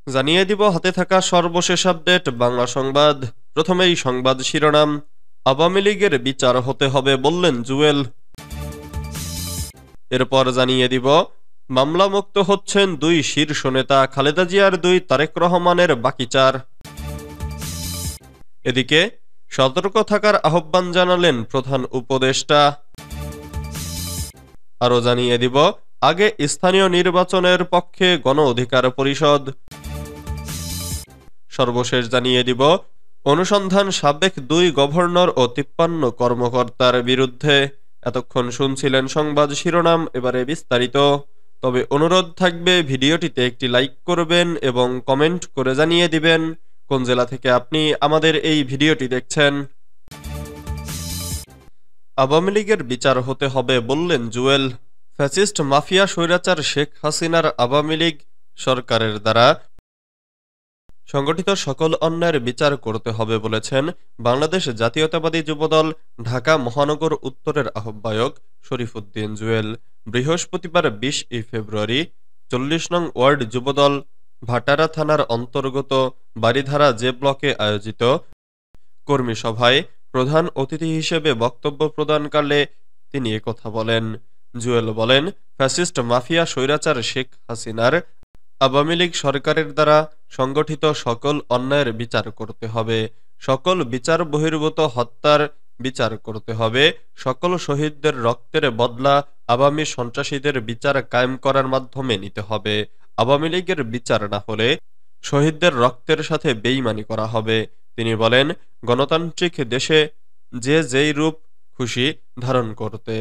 জানিয়ে দিব হাতে থাকা সর্বশেষ আপডেট বাংলা সংবাদ। প্রথমেই সংবাদ শিরোনাম। আওয়ামী লীগের বিচার হতে হবে বললেন জুয়েল। এরপর জানিয়ে দিব মামলামুক্ত হচ্ছেন দুই শীর্ষ নেতা, খালেদা জিয়ার দুই, তারেক রহমানের বাকি চার। এদিকে সতর্ক থাকার আহ্বান জানালেন প্রধান উপদেষ্টা। আরও জানিয়ে দিব আগে স্থানীয় নির্বাচনের পক্ষে গণ অধিকার পরিষদ। সর্বশেষ জানিয়ে দিব অনুসন্ধান সাবেক দুই গভর্নর ও ৫৩ কর্মকর্তার বিরুদ্ধে। এতক্ষণ শুনছিলেন সংবাদ শিরোনাম, এবারে বিস্তারিত। তবে অনুরোধ থাকবে ভিডিওটিতে একটি লাইক করবেন এবং কমেন্ট করে জানিয়ে দিবেন কোন জেলা থেকে আপনি আমাদের এই ভিডিওটি দেখছেন। আওয়ামী লীগের বিচার হতে হবে বললেন জুয়েল। ফ্যাসিস্ট মাফিয়া স্বৈরাচার শেখ হাসিনার আওয়ামী লীগ সরকারের দ্বারা সংগঠিত সকল অন্যায়ের বিচার করতে হবে বলেছেন বাংলাদেশ জাতীয়তাবাদী যুবদল ঢাকা মহানগর উত্তরের আহ্বায়ক শরীফুদ্দীন জুয়েল বৃহস্পতিবার ২০ ফেব্রুয়ারি ৪০ নং ওয়ার্ড যুবদল ভাটারা থানার অন্তর্গত বারিধারা জে ব্লকে আয়োজিত কর্মী সভায় প্রধান অতিথি হিসেবে বক্তব্য প্রদানকালে তিনি একথা বলেন। জুয়েল বলেন, ফ্যাসিস্ট মাফিয়া স্বৈরাচার শেখ হাসিনার আওয়ামী লীগ সরকারের দ্বারা সংগঠিত সকল অন্যায়ের বিচার করতে হবে, সকল বিচার বহির্ভূত হত্যার বিচার করতে হবে, সকল শহীদদের রক্তের বদলা আওয়ামী সন্ত্রাসীদের বিচার কায়েম করার মাধ্যমে নিতে হবে। আওয়ামী লীগের বিচার না হলে শহীদদের রক্তের সাথে বেইমানি করা হবে। তিনি বলেন, গণতান্ত্রিক দেশে যে যেই রূপ খুশি ধারণ করতে,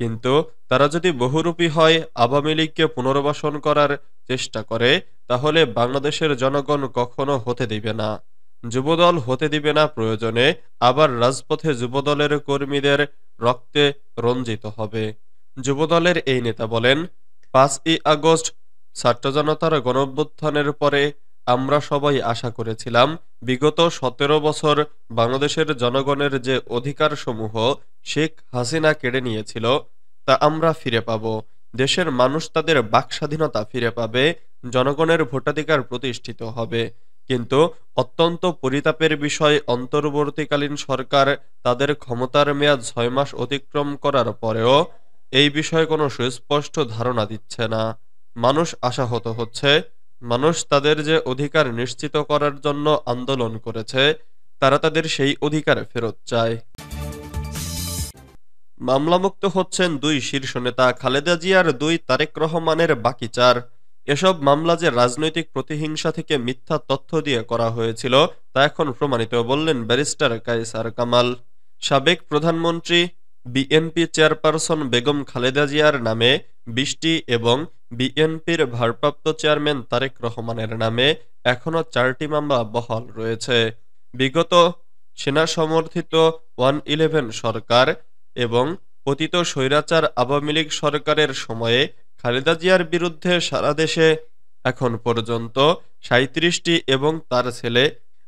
কিন্তু তারা যদি বহুরূপী হয়, আওয়ামী লীগকে পুনর্বাসন করার চেষ্টা করে, তাহলে বাংলাদেশের জনগণ কখনো হতে দিবে না। যুবদল হতে দিবে না। প্রয়োজনে আবার রাজপথে যুবদলের কর্মীদের রক্তে রঞ্জিত হবে। যুবদলের এই নেতা বলেন, ৫ই আগস্ট ছাত্র জনতার গণঅভ্যুত্থানের পরে আমরা সবাই আশা করেছিলাম বিগত ১৭ বছর বাংলাদেশের জনগণের যে অধিকারসমূহ শেখ হাসিনা কেড়ে নিয়েছিল তা আমরা ফিরে পাব। দেশের মানুষ তাদের বাকস্বাধীনতা ফিরে পাবে, জনগণের ভোটাধিকার প্রতিষ্ঠিত হবে। কিন্তু অত্যন্ত পরিতাপের বিষয়, অন্তর্বর্তীকালীন সরকার তাদের ক্ষমতার মেয়াদ ৬ মাস অতিক্রম করার পরেও এই বিষয়ে কোনো সুস্পষ্ট ধারণা দিচ্ছে না। মানুষ আশাহত হচ্ছে। মানুষ তাদের যে অধিকার নিশ্চিত করার জন্য আন্দোলন করেছে, তারা তাদের সেই অধিকার ফেরত চায়। মামলামুক্ত হচ্ছেন দুই শীর্ষ নেতা, খালেদা জিয়ার দুই, তারেক রহমানের বাকি চার। এসব মামলা যে রাজনৈতিক প্রতিহিংসা থেকে মিথ্যা তথ্য দিয়ে করা হয়েছিল তা এখন প্রমাণিত বললেন ব্যারিস্টার কায়সার কামাল। সাবেক প্রধানমন্ত্রী বিএনপি চেয়ারপারসন বেগম খালেদা জিয়ার নামে ২০টি এবং বিএনপির ভারপ্রাপ্ত চেয়ারম্যান তারেক রহমানের নামে এখনও ৪টি মামলা বহাল রয়েছে। বিগত সেনা সমর্থিত 111 সরকার এবং পতিত স্বৈরাচার আওয়ামী লীগ সরকারের সময়ে খালেদা জিয়ার বিরুদ্ধে সারা দেশে এখন পর্যন্ত ৩৭টি এবং তার ছেলে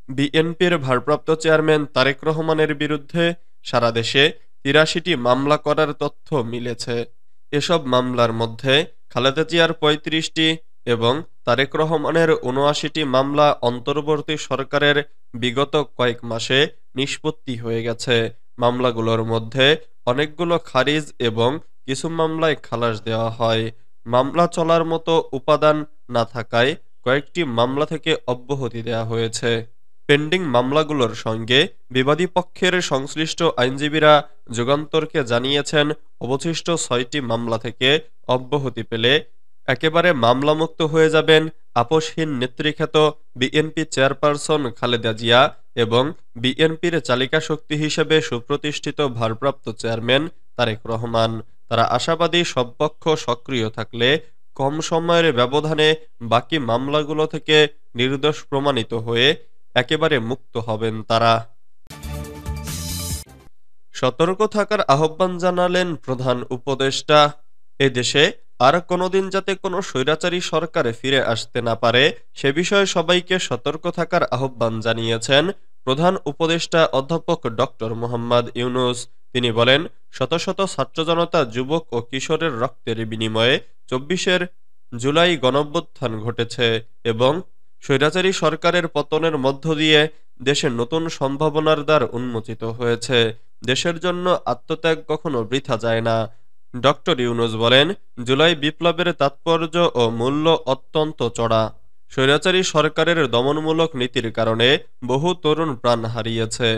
বিএনপির ভারপ্রাপ্ত চেয়ারম্যান তারেক রহমানের বিরুদ্ধে সারা দেশে ৮৩টি মামলা করার তথ্য মিলেছে। এসব মামলার মধ্যে খালেদা জিয়ার ৩৫টি এবং তারেক রহমানের ৭৯টি মামলা অন্তর্বর্তী সরকারের বিগত কয়েক মাসে নিষ্পত্তি হয়ে গেছে। মামলাগুলোর মধ্যে অনেকগুলো খারিজ এবং কিছু মামলায় খালাস দেওয়া হয়। মামলা চলার মতো উপাদান না থাকায় কয়েকটি মামলা থেকে অব্যাহতি দেওয়া হয়েছে। পেন্ডিং মামলাগুলোর সঙ্গে বিবাদী পক্ষের সংশ্লিষ্ট আইনজীবীরা যুগান্তরকে জানিয়েছেন, অবশিষ্ট ৬টি মামলা থেকে অব্যাহতি পেলে একেবারে মামলামুক্ত হয়ে যাবেন আপোষহীন নেতৃখ্যাত বিএনপি চেয়ারপারসন খালেদা জিয়া এবং বিএনপির চালিকা শক্তি হিসেবে সুপ্রতিষ্ঠিত ভারপ্রাপ্ত চেয়ারম্যান তারেক রহমান। তারা আশাবাদী সব পক্ষ সক্রিয় থাকলে কম সময়ের ব্যবধানে বাকি মামলাগুলো থেকে নির্দোষ প্রমাণিত হয়ে একেবারে মুক্ত হবেন তারা। সতর্ক থাকার আহ্বান জানালেন প্রধান উপদেষ্টা। এদেশে আর কোনোদিন যাতে কোনো স্বৈরাচারী সরকারে ফিরে আসতে না পারে সে বিষয়ে সবাইকে সতর্ক থাকার আহ্বান জানিয়েছেন প্রধান উপদেষ্টা অধ্যাপক ডক্টর মোহাম্মদ ইউনূস। তিনি বলেন, শত শত ছাত্র জনতা, যুবক ও কিশোরের রক্তের বিনিময়ে ২৪ জুলাই গণঅভ্যুত্থান ঘটেছে এবং স্বৈরাচারী সরকারের পতনের মধ্য দিয়ে দেশে নতুন সম্ভাবনার দ্বার উন্মোচিত হয়েছে। দেশের জন্য আত্মত্যাগ কখনো বৃথা যায় না। ডক্টর ইউনূস বলেন, জুলাই বিপ্লবের তাৎপর্য ও মূল্য অত্যন্ত চড়া। স্বৈরাচারী সরকারের দমনমূলক নীতির কারণে বহু তরুণ প্রাণ হারিয়েছে।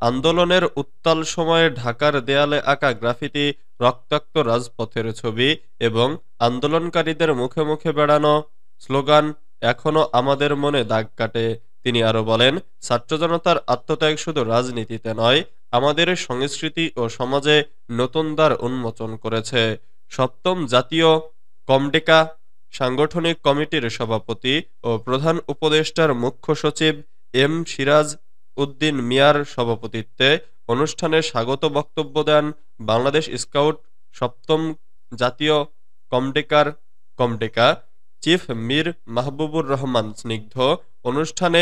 আন্দোলনের উত্তাল সময়ে ঢাকার দেয়ালে আঁকা গ্রাফিতি, রক্তাক্ত রাজপথের ছবি এবং আন্দোলনকারীদের মুখে মুখে বেড়ানো স্লোগান এখনো আমাদের মনে দাগ কাটে। তিনি আরো বলেন, ছাত্র জনতার আত্মত্যাগ শুধু রাজনীতিতে নয়, আমাদের সংস্কৃতি ও সমাজে নতুন দ্বার উন্মোচন করেছে। সপ্তম জাতীয় কমডেকা সাংগঠনিক কমিটির সভাপতি ও প্রধান উপদেষ্টার মুখ্য সচিব এম সিরাজ উদ্দিন মিয়ার সভাপতিত্বে অনুষ্ঠানে স্বাগত বক্তব্য দেন বাংলাদেশ স্কাউট সপ্তম জাতীয় কমডেকার কমডেকা চিফ মীর মাহবুবুর রহমান স্নিগ্ধ। অনুষ্ঠানে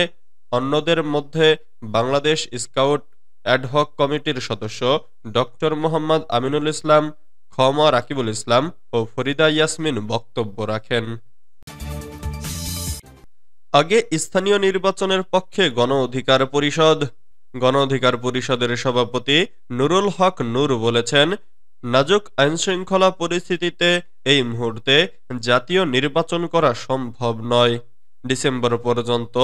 অন্যদের মধ্যে বাংলাদেশ স্কাউট অ্যাডহক কমিটির সদস্য ডক্টর মোহাম্মদ আমিনুল ইসলাম, খমা রাকিবুল ইসলাম ও ফরিদা ইয়াসমিন বক্তব্য রাখেন। আগে স্থানীয় নির্বাচনের পক্ষে গণ অধিকার পরিষদ। গণ অধিকার পরিষদের সভাপতি নুরুল হক নূর বলেছেন, নাজুক আইনশৃঙ্খলা পরিস্থিতিতে এই মুহূর্তে জাতীয় নির্বাচন করা সম্ভব নয়। ডিসেম্বর পর্যন্ত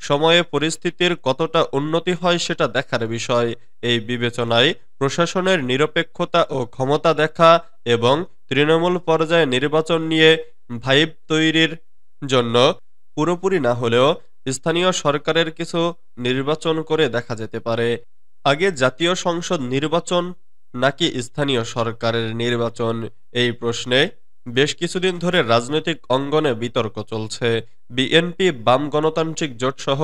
সময়ে পরিস্থিতির কতটা উন্নতি হয় সেটা দেখার বিষয়। এই বিবেচনায় প্রশাসনের নিরপেক্ষতা ও ক্ষমতা দেখা এবং তৃণমূল পর্যায়ে নির্বাচন নিয়ে ভাইব তৈরির জন্য পুরোপুরি না হলেও স্থানীয় সরকারের কিছু নির্বাচন করে দেখা যেতে পারে। আগে জাতীয় সংসদ নির্বাচন নাকি স্থানীয় সরকারের নির্বাচন, এই প্রশ্নে বেশ কিছুদিন ধরে রাজনৈতিক অঙ্গনে বিতর্ক চলছে। বিএনপি, বাম গণতান্ত্রিক জোট সহ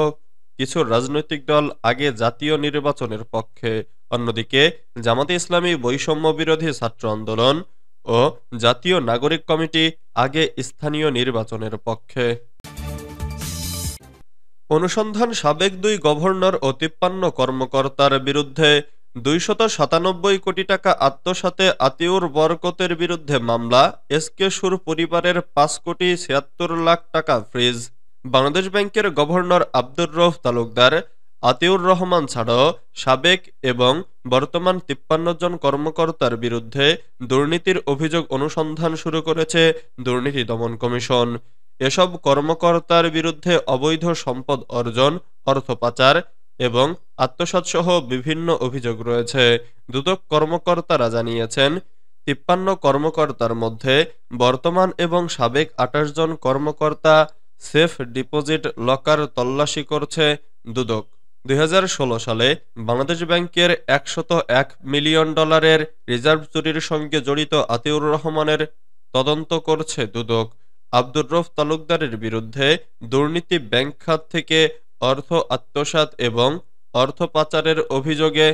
কিছু রাজনৈতিক দল আগে জাতীয় নির্বাচনের পক্ষে, অন্যদিকে জামাতে ইসলামী, বৈষম্য বিরোধী ছাত্র আন্দোলন ও জাতীয় নাগরিক কমিটি আগে স্থানীয় নির্বাচনের পক্ষে। অনুসন্ধান সাবেক ২ গভর্নর ও ৫৩ কর্মকর্তার বিরুদ্ধে ২৯৭ কোটি টাকা আত্মসাতে আতিউর বরকতের বিরুদ্ধে মামলা, এসকে সুর পরিবারের ৫ কোটি ৭৬ লাখ টাকা ফ্রিজ। বাংলাদেশ ব্যাংকের গভর্নর আব্দুর রউফ তালুকদার, আতিউর রহমান ছাড়াও সাবেক এবং বর্তমান ৫৩ জন কর্মকর্তার বিরুদ্ধে দুর্নীতির অভিযোগ অনুসন্ধান শুরু করেছে দুর্নীতি দমন কমিশন। এসব কর্মকর্তার বিরুদ্ধে অবৈধ সম্পদ অর্জন, অর্থ পাচার এবং আত্মসাৎসহ বিভিন্ন অভিযোগ রয়েছে। দুদক কর্মকর্তারা জানিয়েছেন, ৫৩ কর্মকর্তার মধ্যে বর্তমান এবং সাবেক ২৮ জন কর্মকর্তা সেফ ডিপোজিট লকার তল্লাশি করছে দুদক। ২০১৬ সালে বাংলাদেশ ব্যাংকের $১০১ মিলিয়ন রিজার্ভ চুরির সঙ্গে জড়িত আতিউর রহমানের তদন্ত করছে দুদক। আব্দুর রউফ তালুকদারের বিরুদ্ধে দুর্নীতি, ব্যাংক খাত থেকে অর্থ আত্মসাৎ এবং অর্থ পাচারের অভিযোগে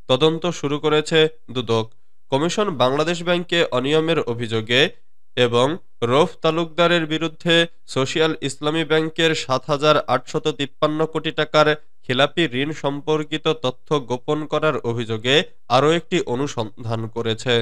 তদন্ত শুরু করেছে দুদক। কমিশন বাংলাদেশ ব্যাংকে অনিয়মের অভিযোগে এবং রউফ তালুকদারের বিরুদ্ধে সোশিয়াল ইসলামী ব্যাংকের ৭,৮৫৩ কোটি টাকার খেলাপি ঋণ সম্পর্কিত তথ্য গোপন করার অভিযোগে আরও একটি অনুসন্ধান করেছে।